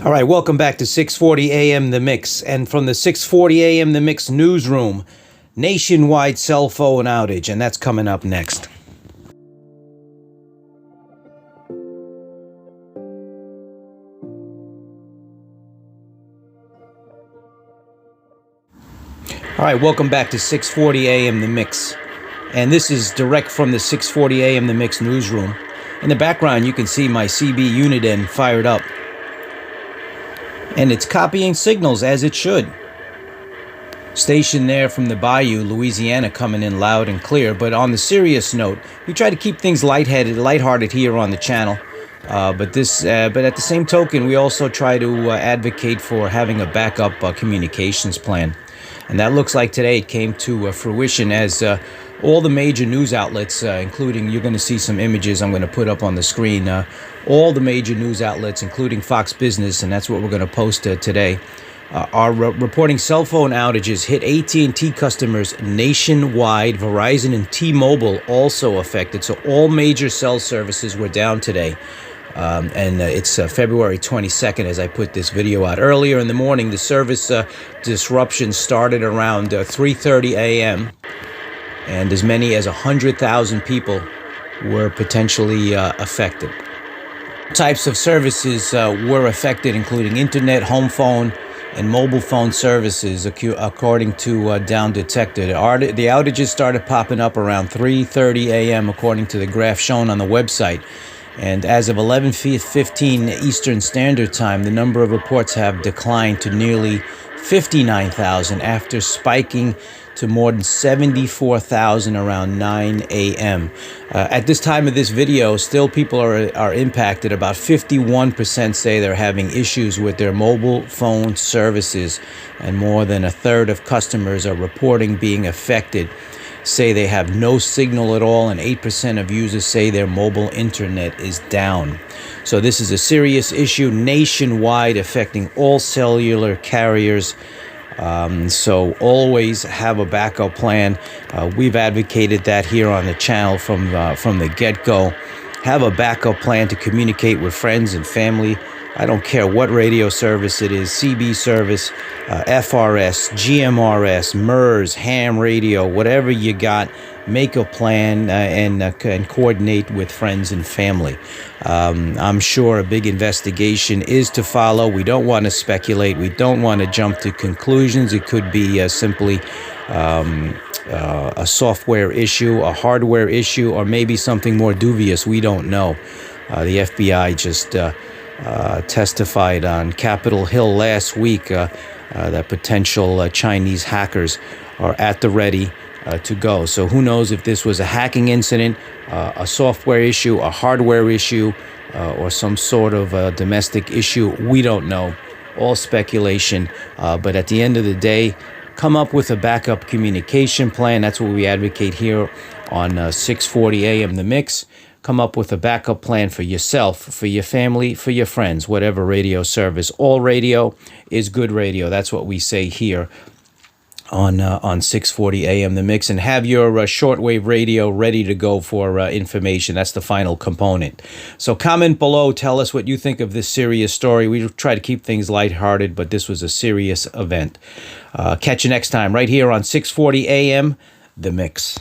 All right, welcome back to 6:40 a.m. The Mix. And from the 6:40 a.m. The Mix newsroom, nationwide cell phone outage, and that's coming up next. All right, welcome back to 6:40 a.m. The Mix. And this is direct from the 6:40 a.m. The Mix newsroom. In the background, you can see my CB unit end fired up. And it's copying signals as it should. Stationed there from the Bayou, Louisiana, coming in loud and clear. But on the serious note, we try to keep things lighthearted here on the channel. But at the same token, we also try to advocate for having a backup communications plan. And that looks like today it came to fruition as all the major news outlets, including, you're going to see some images I'm going to put up on the screen, all the major news outlets, including Fox Business, and that's what we're going to post today, are reporting cell phone outages hit AT&T customers nationwide. Verizon and T-Mobile also affected. So all major cell services were down today. And it's February 22nd as I put this video out. Earlier in the morning, the service disruption started around 3:30 a.m. and as many as 100,000 people were potentially affected. Types of services were affected, including internet, home phone, and mobile phone services, according to Down Detector. The outages started popping up around 3:30 a.m., according to the graph shown on the website. And as of 11:15 Eastern Standard Time, the number of reports have declined to nearly 59,000 after spiking to more than 74,000 around 9 a.m. At this time of this video, still people are impacted. About 51% say they're having issues with their mobile phone services, and more than a third of customers are reporting being affected. Say they have no signal at all, and 8% of users say their mobile internet is down. So this is a serious issue nationwide, affecting all cellular carriers. So always have a backup plan. We've advocated that here on the channel from the get-go. Have a backup plan to communicate with friends and family. I don't care what radio service it is, CB service, FRS, GMRS, MERS, ham radio, whatever you got, make a plan and coordinate with friends and family. I'm sure a big investigation is to follow. We don't want to speculate. We don't want to jump to conclusions. It could be simply a software issue, a hardware issue, or maybe something more dubious. We don't know. The FBI just testified on Capitol Hill last week that potential Chinese hackers are at the ready to go. So who knows if this was a hacking incident, a software issue, a hardware issue, or some sort of domestic issue. We don't know. All speculation. But at the end of the day, come up with a backup communication plan. That's what we advocate here on 6:40 a.m. The Mix. Come up with a backup plan for yourself, for your family, for your friends, whatever radio service. All radio is good radio. That's what we say here on 6:40 a.m. The Mix. And have your shortwave radio ready to go for information. That's the final component. So comment below. Tell us what you think of this serious story. We try to keep things lighthearted, but this was a serious event. Catch you next time right here on 6:40 a.m. The Mix.